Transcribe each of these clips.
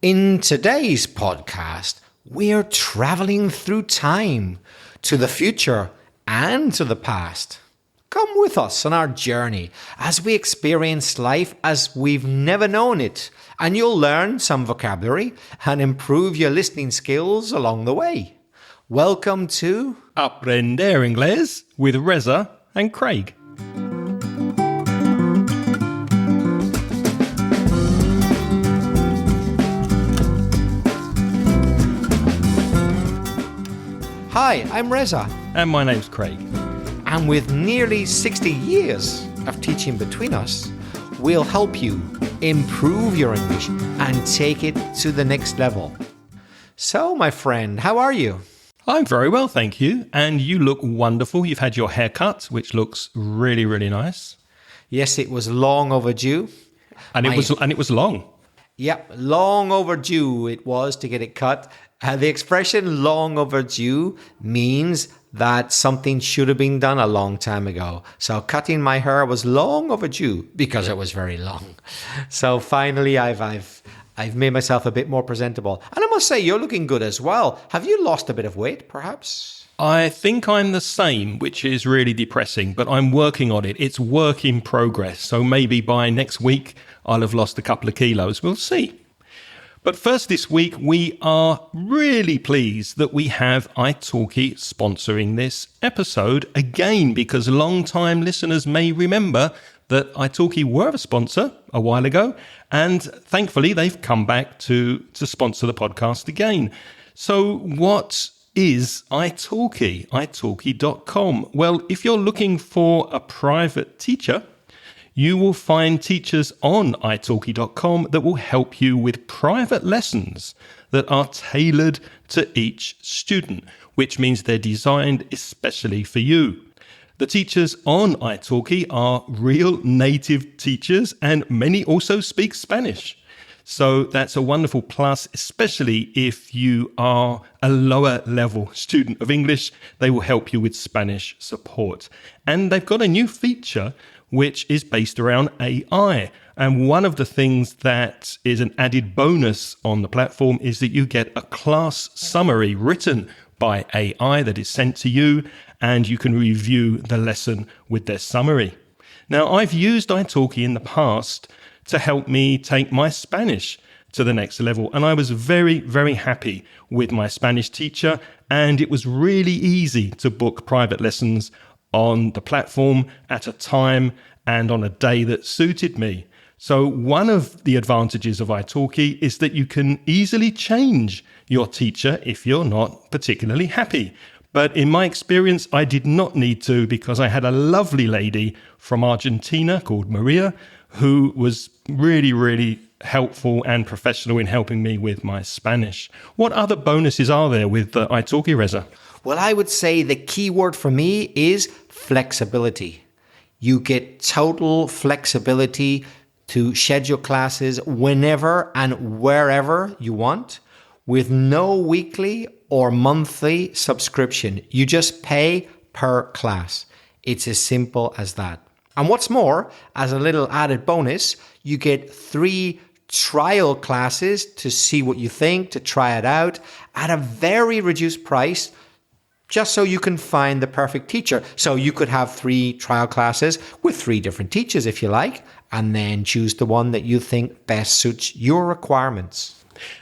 In today's podcast, we're traveling through time to the future and to the past. Come with us on our journey as we experience life as we've never known it, and you'll learn some vocabulary and improve your listening skills along the way. Welcome to Aprender Inglés with Reza and Craig. Hi, I'm Reza. And my name's Craig. And with nearly 60 years of teaching between us, we'll help you improve your English and take it to the next level. So, my friend, how are you? I'm very well, thank you. And you look wonderful. You've had your hair cut, which looks really, really nice. Yes, it was long overdue. And it was long. Yep, long overdue it was to get it cut. The expression long overdue means that something should have been done a long time ago. So cutting my hair was long overdue because it was very long. So finally I've made myself a bit more presentable. And I must say, you're looking good as well. Have you lost a bit of weight, perhaps? I think I'm the same, which is really depressing, but I'm working on it. It's work in progress. So maybe by next week, I'll have lost a couple of kilos. We'll see. But first this week, we are really pleased that we have italki sponsoring this episode again, because long-time listeners may remember that italki were a sponsor a while ago, and thankfully they've come back to sponsor the podcast again. So what is italki? italki.com. Well, if you're looking for a private teacher, you will find teachers on italki.com that will help you with private lessons that are tailored to each student, which means they're designed especially for you. The teachers on italki are real native teachers, and many also speak Spanish. So that's a wonderful plus, especially if you are a lower level student of English. They will help you with Spanish support. And they've got a new feature which is based around AI. And one of the things that is an added bonus on the platform is that you get a class summary written by AI that is sent to you, and you can review the lesson with their summary. Now, I've used italki in the past to help me take my Spanish to the next level, and I was very, very happy with my Spanish teacher, and it was really easy to book private lessons on the platform at a time and on a day that suited me. So one of the advantages of italki is that you can easily change your teacher if you're not particularly happy. But in my experience, I did not need to, because I had a lovely lady from Argentina called Maria who was really, really helpful and professional in helping me with my Spanish. What other bonuses are there with italki, Reza? Well, I would say the key word for me is flexibility. You get total flexibility to schedule classes whenever and wherever you want, with no weekly or monthly subscription. You just pay per class. It's as simple as that. And what's more, as a little added bonus, you get 3 trial classes to see what you think, to try it out at a very reduced price, just so you can find the perfect teacher. So you could have 3 trial classes with 3 different teachers if you like, and then choose the one that you think best suits your requirements.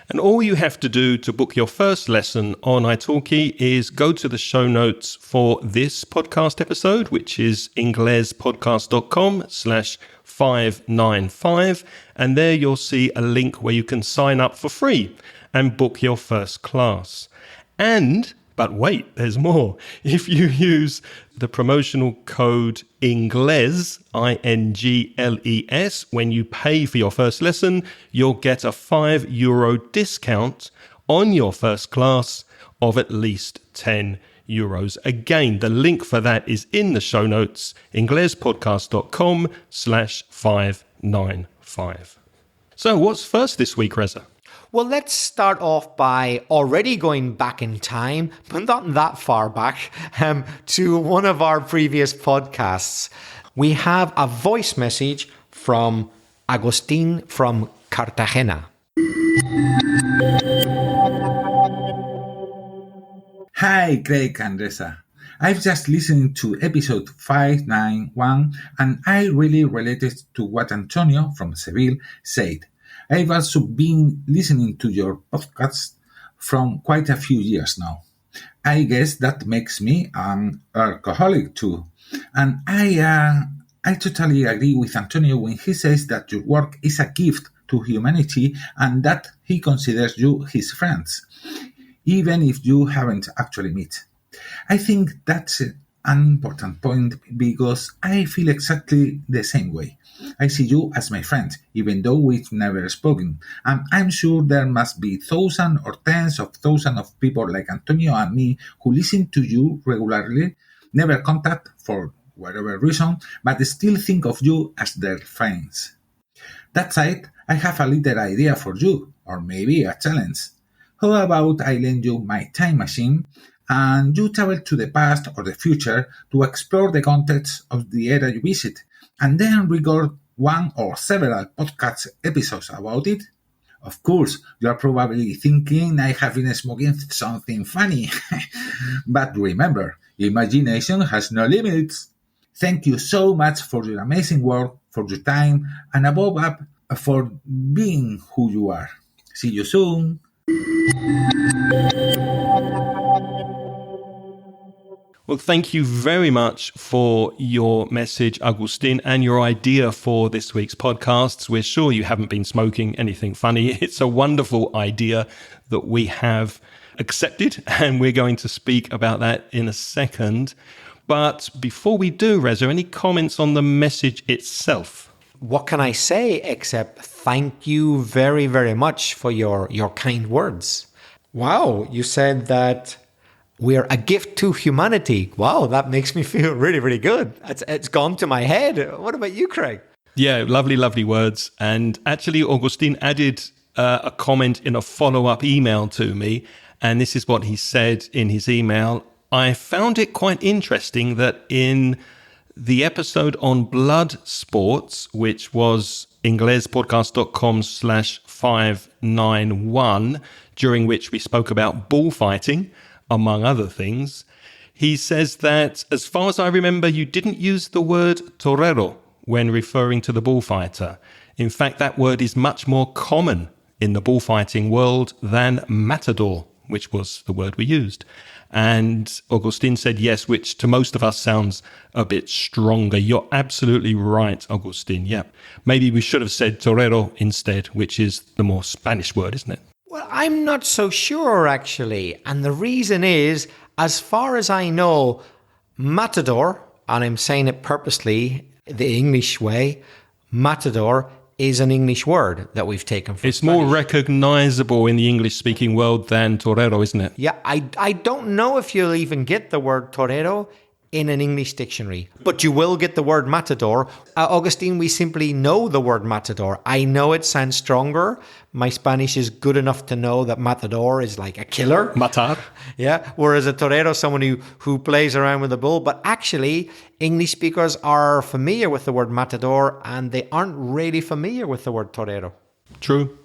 And all you have to do to book your first lesson on italki is go to the show notes for this podcast episode, which is inglespodcast.com/595. And there you'll see a link where you can sign up for free and book your first class. But wait, there's more. If you use the promotional code INGLES, INGLES, when you pay for your first lesson, you'll get a €5 discount on your first class of at least €10. Again, the link for that is in the show notes, inglespodcast.com/595. So what's first this week, Reza? Well, let's start off by already going back in time, but not that far back, to one of our previous podcasts. We have a voice message from Agustin from Cartagena. Hi, Craig and Reza. I've just listened to episode 591 and I really related to what Antonio from Seville said. I've also been listening to your podcast from quite a few years now. I guess that makes me an alcoholic too. And I totally agree with Antonio when he says that your work is a gift to humanity and that he considers you his friends, even if you haven't actually met. I think that's an important point because I feel exactly the same way. I see you as my friend, even though we've never spoken, and I'm sure there must be thousands or tens of thousands of people like Antonio and me who listen to you regularly, never contact for whatever reason, but still think of you as their friends. That said, I have a little idea for you, or maybe a challenge. How about I lend you my time machine and you travel to the past or the future to explore the context of the era you visit, and then record one or several podcast episodes about it? Of course, you are probably thinking I have been smoking something funny. But remember, imagination has no limits. Thank you so much for your amazing work, for your time, and above all, for being who you are. See you soon. Well, thank you very much for your message, Agustin, and your idea for this week's podcasts. We're sure you haven't been smoking anything funny. It's a wonderful idea that we have accepted, and we're going to speak about that in a second. But before we do, Reza, any comments on the message itself? What can I say except thank you very, very much for your kind words. Wow, you said that we're a gift to humanity. Wow, that makes me feel really, really good. It's gone to my head. What about you, Craig? Yeah, lovely, lovely words. And actually, Augustin added a comment in a follow-up email to me. And this is what he said in his email. I found it quite interesting that in the episode on blood sports, which was inglespodcast.com/591, during which we spoke about bullfighting, among other things, he says that, as far as I remember, you didn't use the word torero when referring to the bullfighter. In fact, that word is much more common in the bullfighting world than matador, which was the word we used. And Augustin said yes, which to most of us sounds a bit stronger. You're absolutely right, Augustin. Yeah. Maybe we should have said torero instead, which is the more Spanish word, isn't it? Well, I'm not so sure, actually. And the reason is, as far as I know, matador, and I'm saying it purposely the English way, matador is an English word that we've taken from It's Spanish. more recognizable in the English-speaking world than torero, isn't it? Yeah, I don't know if you'll even get the word torero in an English dictionary, but you will get the word matador. Augustine, we simply know the word matador. I know it sounds stronger. My Spanish is good enough to know that matador is like a killer. Matar. Yeah, whereas a torero is someone who plays around with a bull. But actually, English speakers are familiar with the word matador and they aren't really familiar with the word torero. True.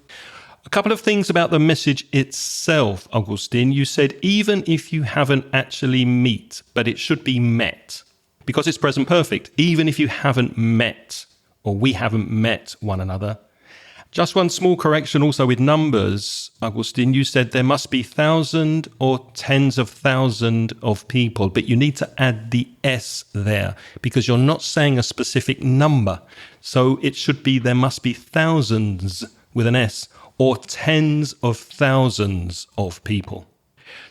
A couple of things about the message itself, Augustin. You said even if you haven't actually met, but it should be met, because it's present perfect. Even if you haven't met, or we haven't met one another. Just one small correction also with numbers, Augustin. You said there must be thousands or tens of thousands of people, but you need to add the S there because you're not saying a specific number. So it should be there must be thousands with an S, or tens of thousands of people.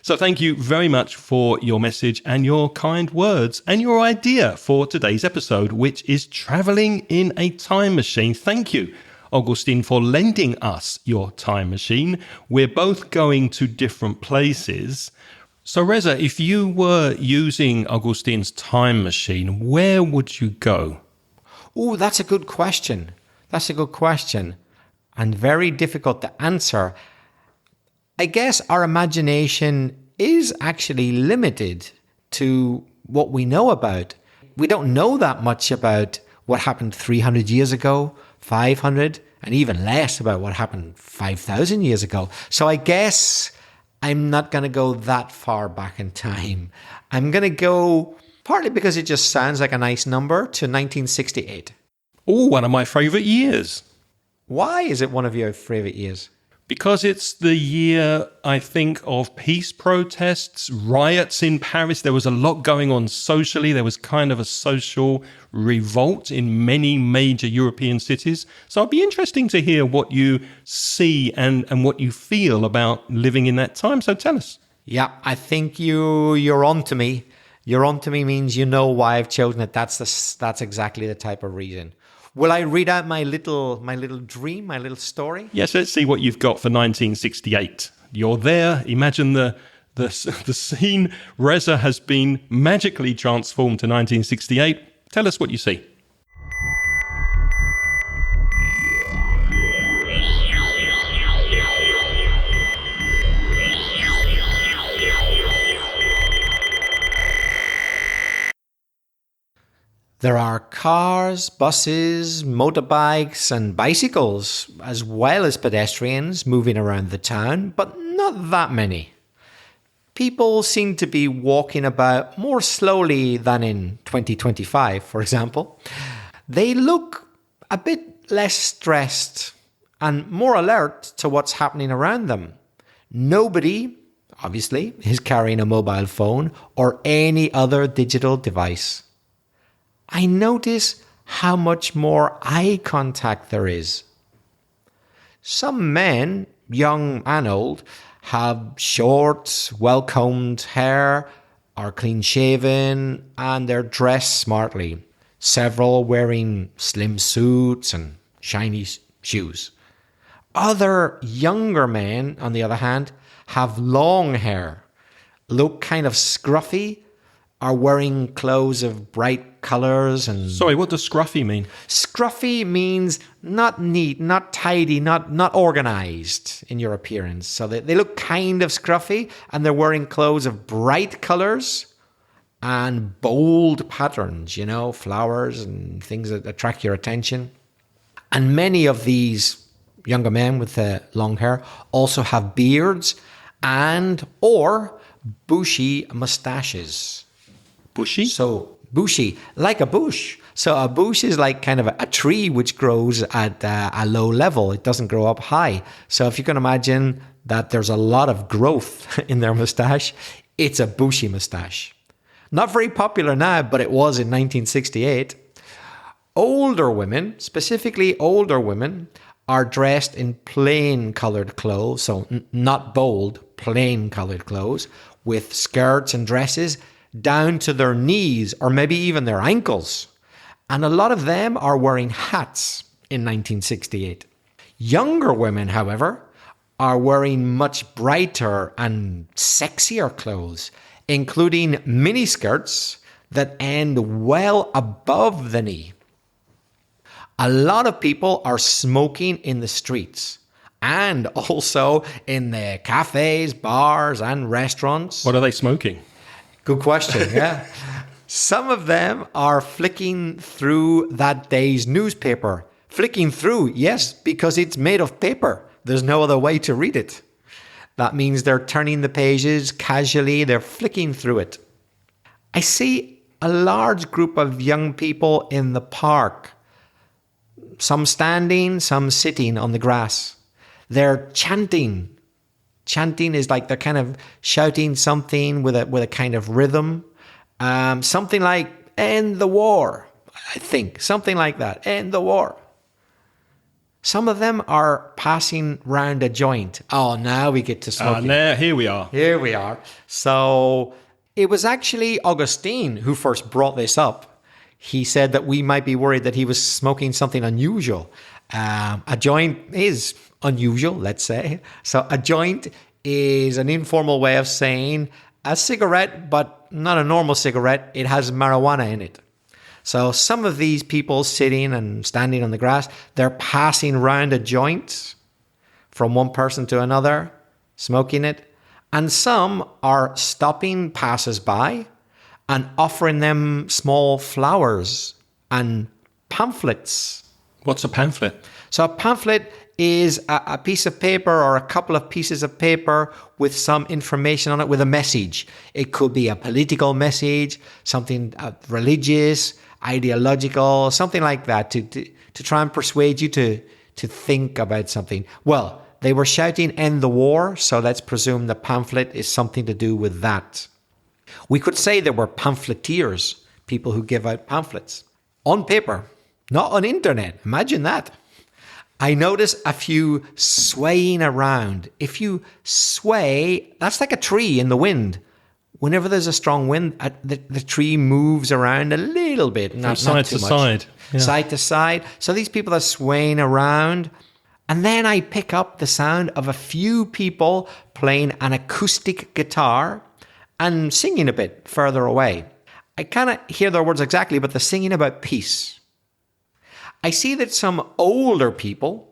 So thank you very much for your message and your kind words and your idea for today's episode, which is traveling in a time machine. Thank you, Augustin, for lending us your time machine. We're both going to different places. So Reza, if you were using Augustin's time machine, where would you go? Oh, that's a good question. That's a good question. And very difficult to answer. I guess our imagination is actually limited to what we know about. We don't know that much about what happened 300 years ago, 500, and even less about what happened 5,000 years ago. So I guess I'm not going to go that far back in time. I'm going to go, partly because it just sounds like a nice number, to 1968. Oh, one of my favourite years. Why is it one of your favourite years? Because it's the year, I think, of peace protests, riots in Paris. There was a lot going on socially. There was kind of a social revolt in many major European cities. So it'd be interesting to hear what you see and what you feel about living in that time. So tell us. Yeah, I think you're on to me. You're on to me means you know why I've chosen it. That's exactly the type of reason. Will I read out my little dream, my little story? Yes, let's see what you've got for 1968. You're there. Imagine the scene. Reza has been magically transformed to 1968. Tell us what you see. There are cars, buses, motorbikes, and bicycles, as well as pedestrians moving around the town, but not that many. People seem to be walking about more slowly than in 2025, for example. They look a bit less stressed and more alert to what's happening around them. Nobody, obviously, is carrying a mobile phone or any other digital device. I notice how much more eye contact there is. Some men, young and old, have short, well-combed hair, are clean-shaven, and they're dressed smartly. Several wearing slim suits and shiny shoes. Other younger men, on the other hand, have long hair, look kind of scruffy, are wearing clothes of bright colours and... Sorry, what does scruffy mean? Scruffy means not neat, not tidy, not organised in your appearance. So they look kind of scruffy and they're wearing clothes of bright colours and bold patterns, you know, flowers and things that attract your attention. And many of these younger men with long hair also have beards and or bushy moustaches. Bushy? So bushy, like a bush. So a bush is like kind of a tree which grows at a low level. It doesn't grow up high. So if you can imagine that there's a lot of growth in their moustache, it's a bushy moustache. Not very popular now, but it was in 1968. Older women, specifically older women, are dressed in plain coloured clothes. So not bold, plain coloured clothes with skirts and dresses down to their knees or maybe even their ankles. And a lot of them are wearing hats in 1968. Younger women, however, are wearing much brighter and sexier clothes, including miniskirts that end well above the knee. A lot of people are smoking in the streets and also in the cafes, bars, and restaurants. What are they smoking? Good question, yeah. Some of them are flicking through that day's newspaper. Flicking through, yes, because it's made of paper. There's no other way to read it. That means they're turning the pages casually, they're flicking through it. I see a large group of young people in the park. Some standing, some sitting on the grass. They're chanting. Chanting is like they're kind of shouting something with a kind of rhythm. Something like, end the war, I think. Something like that, end the war. Some of them are passing round a joint. Oh, now we get to smoking. Here we are. Here we are. So it was actually Augustine who first brought this up. He said that we might be worried that he was smoking something unusual. A joint is unusual, let's say. So a joint is an informal way of saying a cigarette, but not a normal cigarette. It has marijuana in it. So some of these people sitting and standing on the grass, they're passing round a joint from one person to another, smoking it. And some are stopping passers-by and offering them small flowers and pamphlets. What's a pamphlet? So a pamphlet is a piece of paper or a couple of pieces of paper with some information on it, with a message. It could be a political message, something religious, ideological, something like that, to try and persuade you to think about something. Well, they were shouting, "End the war," so let's presume the pamphlet is something to do with that. We could say there were pamphleteers, people who give out pamphlets on paper, not on internet. Imagine that. I notice a few swaying around. If you sway, that's like a tree in the wind. Whenever there's a strong wind, the tree moves around a little bit. From side to side. Yeah. Side to side. So these people are swaying around. And then I pick up the sound of a few people playing an acoustic guitar and singing a bit further away. I cannot hear their words exactly, but they're singing about peace. I see that some older people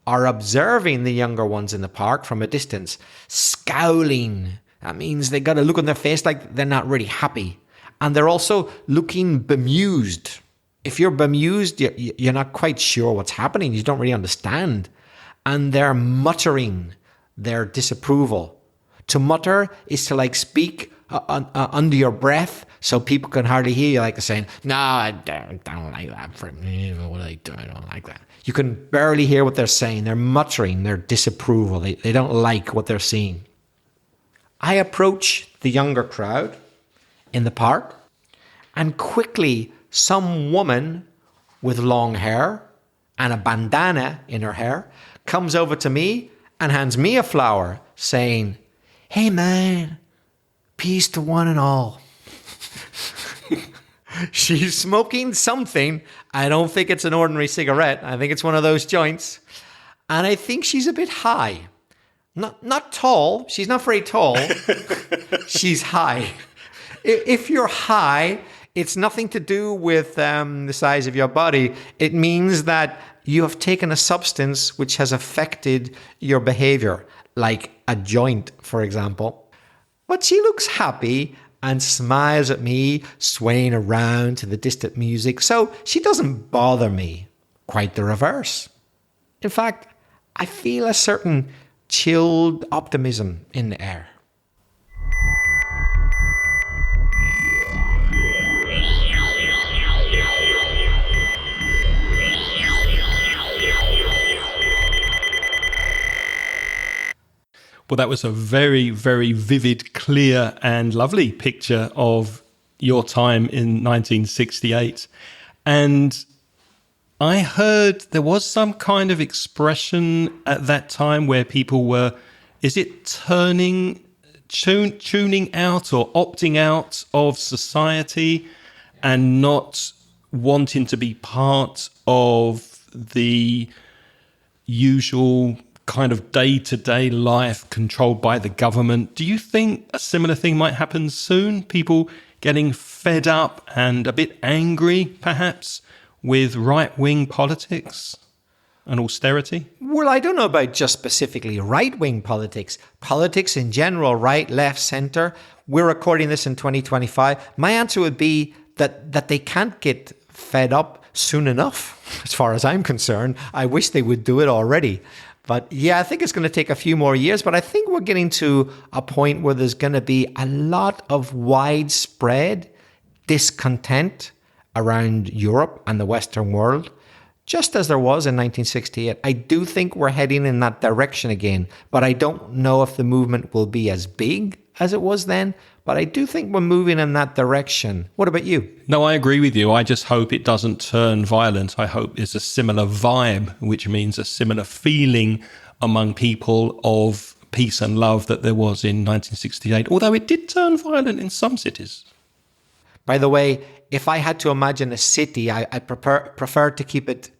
are observing the younger ones in the park from a distance, scowling. That means they got a look on their face like they're not really happy. And they're also looking bemused. If you're bemused, you're not quite sure what's happening. You don't really understand. And they're muttering their disapproval. To mutter is to speak under your breath, so people can hardly hear you, like saying, "No, I don't like that. What I do, I don't like that." You can barely hear what they're saying. They're muttering their disapproval. They don't like what they're seeing. I approach the younger crowd in the park, and quickly some woman with long hair and a bandana in her hair comes over to me and hands me a flower, saying, "Hey man, peace to one and all." She's smoking something. I don't think it's an ordinary cigarette. I think it's one of those joints. And I think she's a bit high. Not tall. She's not very tall. She's high. If you're high, it's nothing to do with the size of your body. It means that you have taken a substance which has affected your behavior, like a joint, for example. But she looks happy and smiles at me, swaying around to the distant music. So she doesn't bother me. Quite the reverse. In fact, I feel a certain chilled optimism in the air. Well, that was a very, very vivid, clear and lovely picture of your time in 1968. And I heard there was some kind of expression at that time where people were, is it tuning out or opting out of society and not wanting to be part of the usual kind of day-to-day life controlled by the government. Do you think a similar thing might happen soon? People getting fed up and a bit angry, perhaps, with right-wing politics and austerity? Well, I don't know about just specifically right-wing politics. Politics in general, right, left, centre. We're recording this in 2025. My answer would be that they can't get fed up soon enough, as far as I'm concerned. I wish they would do it already. But yeah, I think it's going to take a few more years. But I think we're getting to a point where there's going to be a lot of widespread discontent around Europe and the Western world, just as there was in 1968. I do think we're heading in that direction again, but I don't know if the movement will be as big as it was then. But I do think we're moving in that direction. What about you? No, I agree with you. I just hope it doesn't turn violent. I hope it's a similar vibe, which means a similar feeling among people of peace and love that there was in 1968, although it did turn violent in some cities. By the way, if I had to imagine a city, I prefer to keep it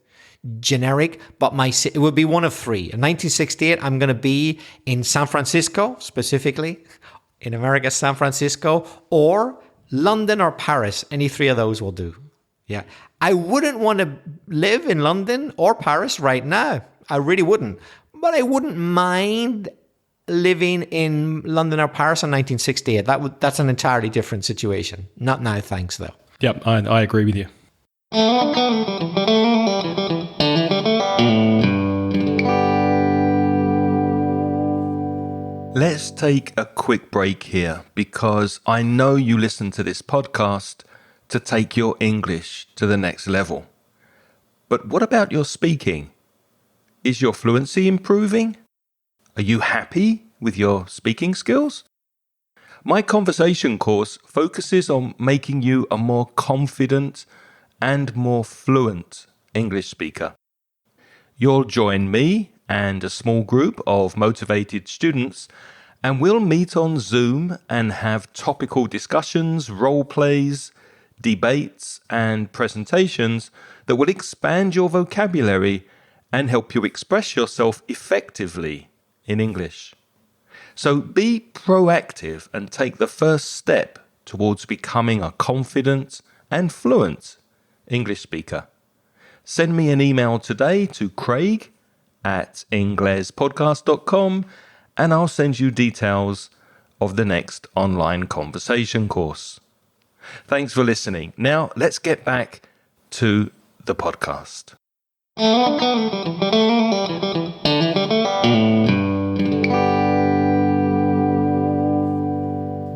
generic, but it would be one of three. In 1968, I'm going to be in San Francisco, specifically, in America, San Francisco, or London or Paris. Any three of those will do. Yeah. I wouldn't want to live in London or Paris right now. I really wouldn't. But I wouldn't mind living in London or Paris in 1968. That's an entirely different situation. Not now, thanks, though. Yep, I agree with you. Let's take a quick break here because I know you listen to this podcast to take your English to the next level. But what about your speaking? Is your fluency improving? Are you happy with your speaking skills? My conversation course focuses on making you a more confident and more fluent English speaker. You'll join me and a small group of motivated students, and we'll meet on Zoom and have topical discussions, role plays, debates, and presentations that will expand your vocabulary and help you express yourself effectively in English. So be proactive and take the first step towards becoming a confident and fluent English speaker. Send me an email today to craig@inglespodcast.com and I'll send you details of the next online conversation course. Thanks for listening. Now let's get back to the podcast.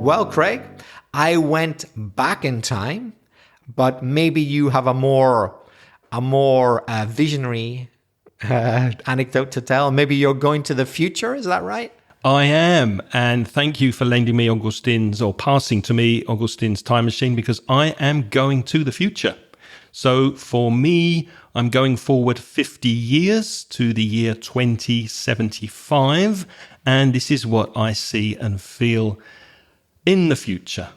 Well, Craig, I went back in time, but maybe you have a more visionary anecdote to tell. Maybe you're going to the future. Is that right? I am, and thank you for lending me Augustine's or passing to me Augustine's time machine because I am going to the future. So for me, I'm going forward 50 years to the year 2075, and this is what I see and feel in the future.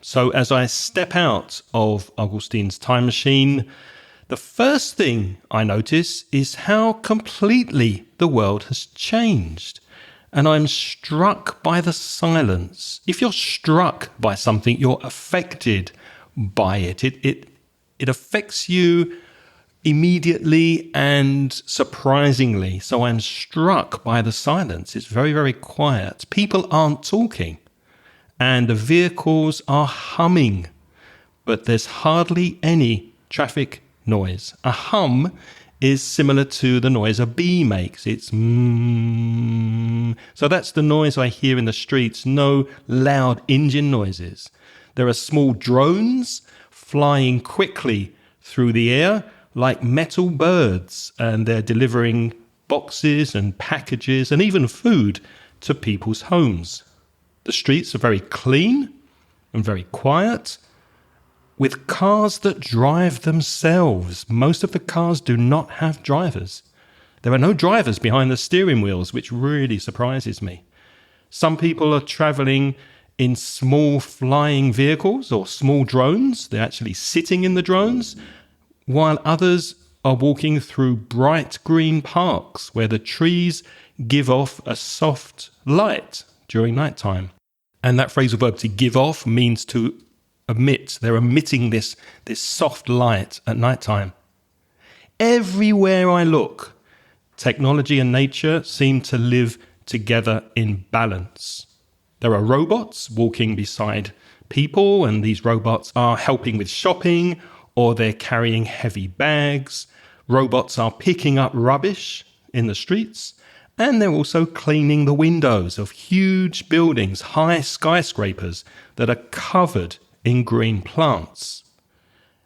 So as I step out of Augustine's time machine, the first thing I notice is how completely the world has changed. And I'm struck by the silence. If you're struck by something, you're affected by it. It affects you immediately and surprisingly. So I'm struck by the silence. It's very, very quiet. People aren't talking. And the vehicles are humming, but there's hardly any traffic noise. A hum is similar to the noise a bee makes. It's So that's the noise I hear in the streets. No loud engine noises. There are small drones flying quickly through the air like metal birds, and they're delivering boxes and packages and even food to people's homes. The streets are very clean and very quiet, with cars that drive themselves. Most of the cars do not have drivers. There are no drivers behind the steering wheels, which really surprises me. Some people are traveling in small flying vehicles or small drones. They're actually sitting in the drones, while others are walking through bright green parks where the trees give off a soft light during nighttime. And that phrasal verb to give off means to emit. They're emitting this soft light at nighttime. Everywhere I look, technology and nature seem to live together in balance. There are robots walking beside people, and these robots are helping with shopping, or they're carrying heavy bags. Robots are picking up rubbish in the streets, and they're also cleaning the windows of huge buildings, high skyscrapers that are covered in green plants.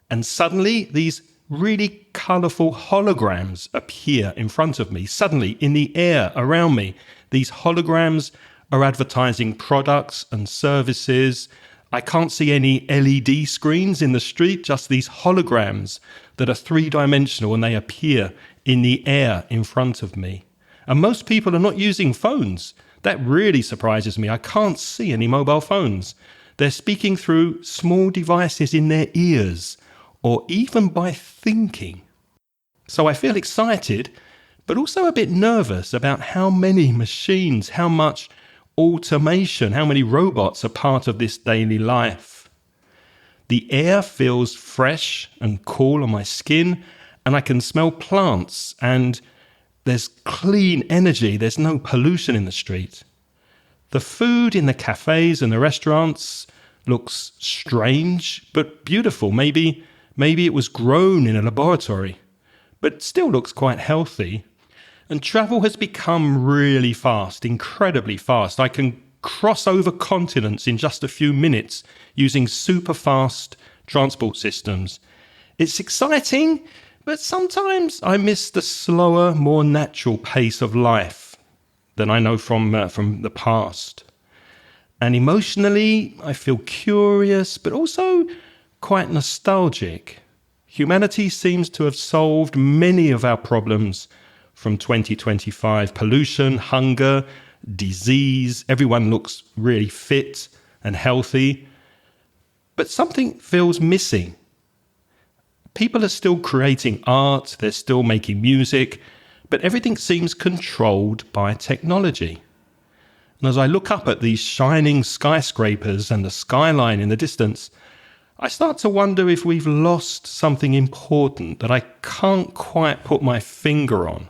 And suddenly, these really colourful holograms appear in front of me. Suddenly, in the air around me, these holograms are advertising products and services. I can't see any LED screens in the street, just these holograms that are three-dimensional, and they appear in the air in front of me. And most people are not using phones. That really surprises me. I can't see any mobile phones. They're speaking through small devices in their ears, or even by thinking. So I feel excited, but also a bit nervous about how many machines, how much automation, how many robots are part of this daily life. The air feels fresh and cool on my skin, and I can smell plants, and there's clean energy. There's no pollution in the street. The food in the cafes and the restaurants looks strange but beautiful. Maybe it was grown in a laboratory, but still looks quite healthy. And travel has become really fast, incredibly fast. I can cross over continents in just a few minutes using super fast transport systems. It's exciting, but sometimes I miss the slower, more natural pace of life than I know from the past. And emotionally, I feel curious, but also quite nostalgic. Humanity seems to have solved many of our problems from 2025. Pollution, hunger, disease. Everyone looks really fit and healthy. But something feels missing. People are still creating art, they're still making music, but everything seems controlled by technology. And as I look up at these shining skyscrapers and the skyline in the distance, I start to wonder if we've lost something important that I can't quite put my finger on.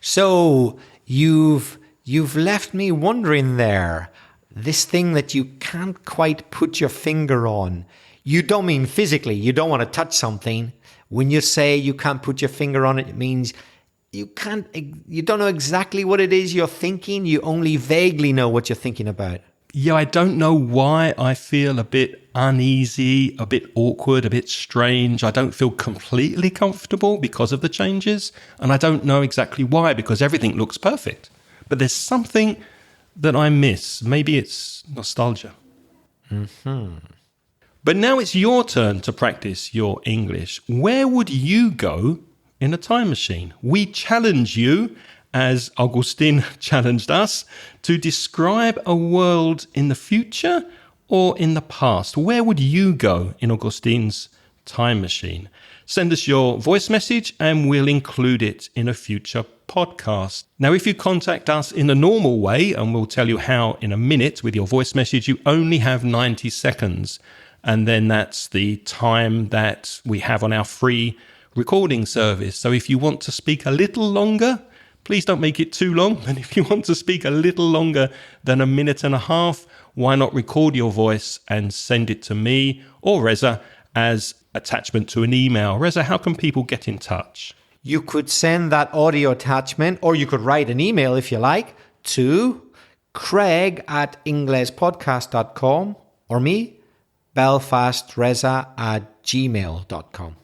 So you've left me wondering there. This thing that you can't quite put your finger on. You don't mean physically. You don't want to touch something. When you say you can't put your finger on it, it means you don't know exactly what it is you're thinking. You only vaguely know what you're thinking about. Yeah, I don't know why I feel a bit uneasy, a bit awkward, a bit strange. I don't feel completely comfortable because of the changes. And I don't know exactly why, because everything looks perfect. But there's something that I miss. Maybe it's nostalgia. But now it's your turn to practice your English. Where would you go in a time machine? We challenge you, as Augustin challenged us, to describe a world in the future or in the past. Where would you go in Augustin's time machine? Send us your voice message and we'll include it in a future podcast. Now, if you contact us in the normal way, and we'll tell you how in a minute with your voice message, you only have 90 seconds. And then that's the time that we have on our free recording service. So if you want to speak a little longer, please don't make it too long. And if you want to speak a little longer than a minute and a half, why not record your voice and send it to me or Reza as attachment to an email. Reza, how can people get in touch? You could send that audio attachment, or you could write an email if you like, to craig@inglespodcast.com or me, belfastreza@gmail.com.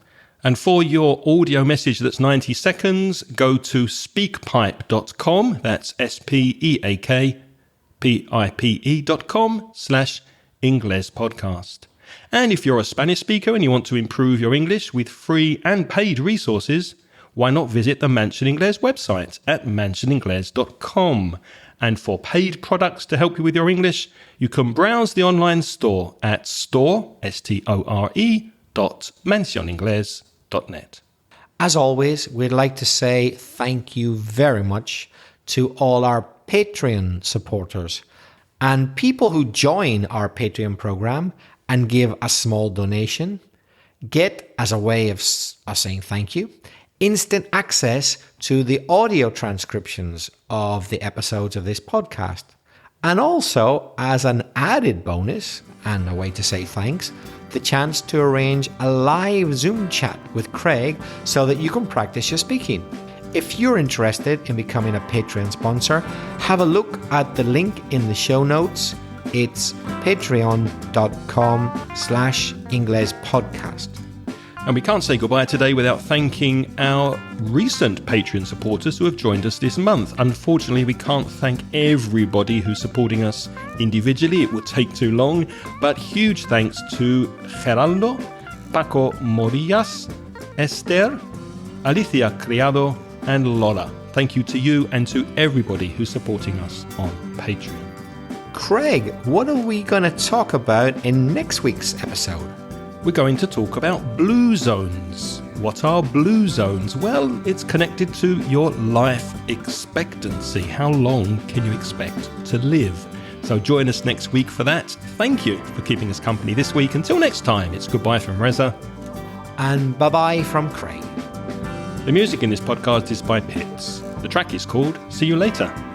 And for your audio message that's 90 seconds, go to speakpipe.com. That's speakpipe.com/Ingles podcast. And if you're a Spanish speaker and you want to improve your English with free and paid resources, why not visit the Mansion Ingles website at mansioningles.com. And for paid products to help you with your English, you can browse the online store at store.mansioningles.net. As always, we'd like to say thank you very much to all our Patreon supporters and people who join our Patreon program and give a small donation. Get, as a way of us saying thank you, instant access to the audio transcriptions of the episodes of this podcast. And also, as an added bonus and a way to say thanks, the chance to arrange a live Zoom chat with Craig so that you can practice your speaking. If you're interested in becoming a Patreon sponsor, have a look at the link in the show notes. It's patreon.com/Inglespodcast. And we can't say goodbye today without thanking our recent Patreon supporters who have joined us this month. Unfortunately, we can't thank everybody who's supporting us individually. It would take too long. But huge thanks to Geraldo, Paco Morillas, Esther, Alicia Criado, and Lola. Thank you to you and to everybody who's supporting us on Patreon. Craig, what are we going to talk about in next week's episode? We're going to talk about blue zones. What are blue zones? Well, it's connected to your life expectancy. How long can you expect to live? So join us next week for that. Thank you for keeping us company this week. Until next time, it's goodbye from Reza. And bye-bye from Craig. The music in this podcast is by Pips. The track is called See You Later.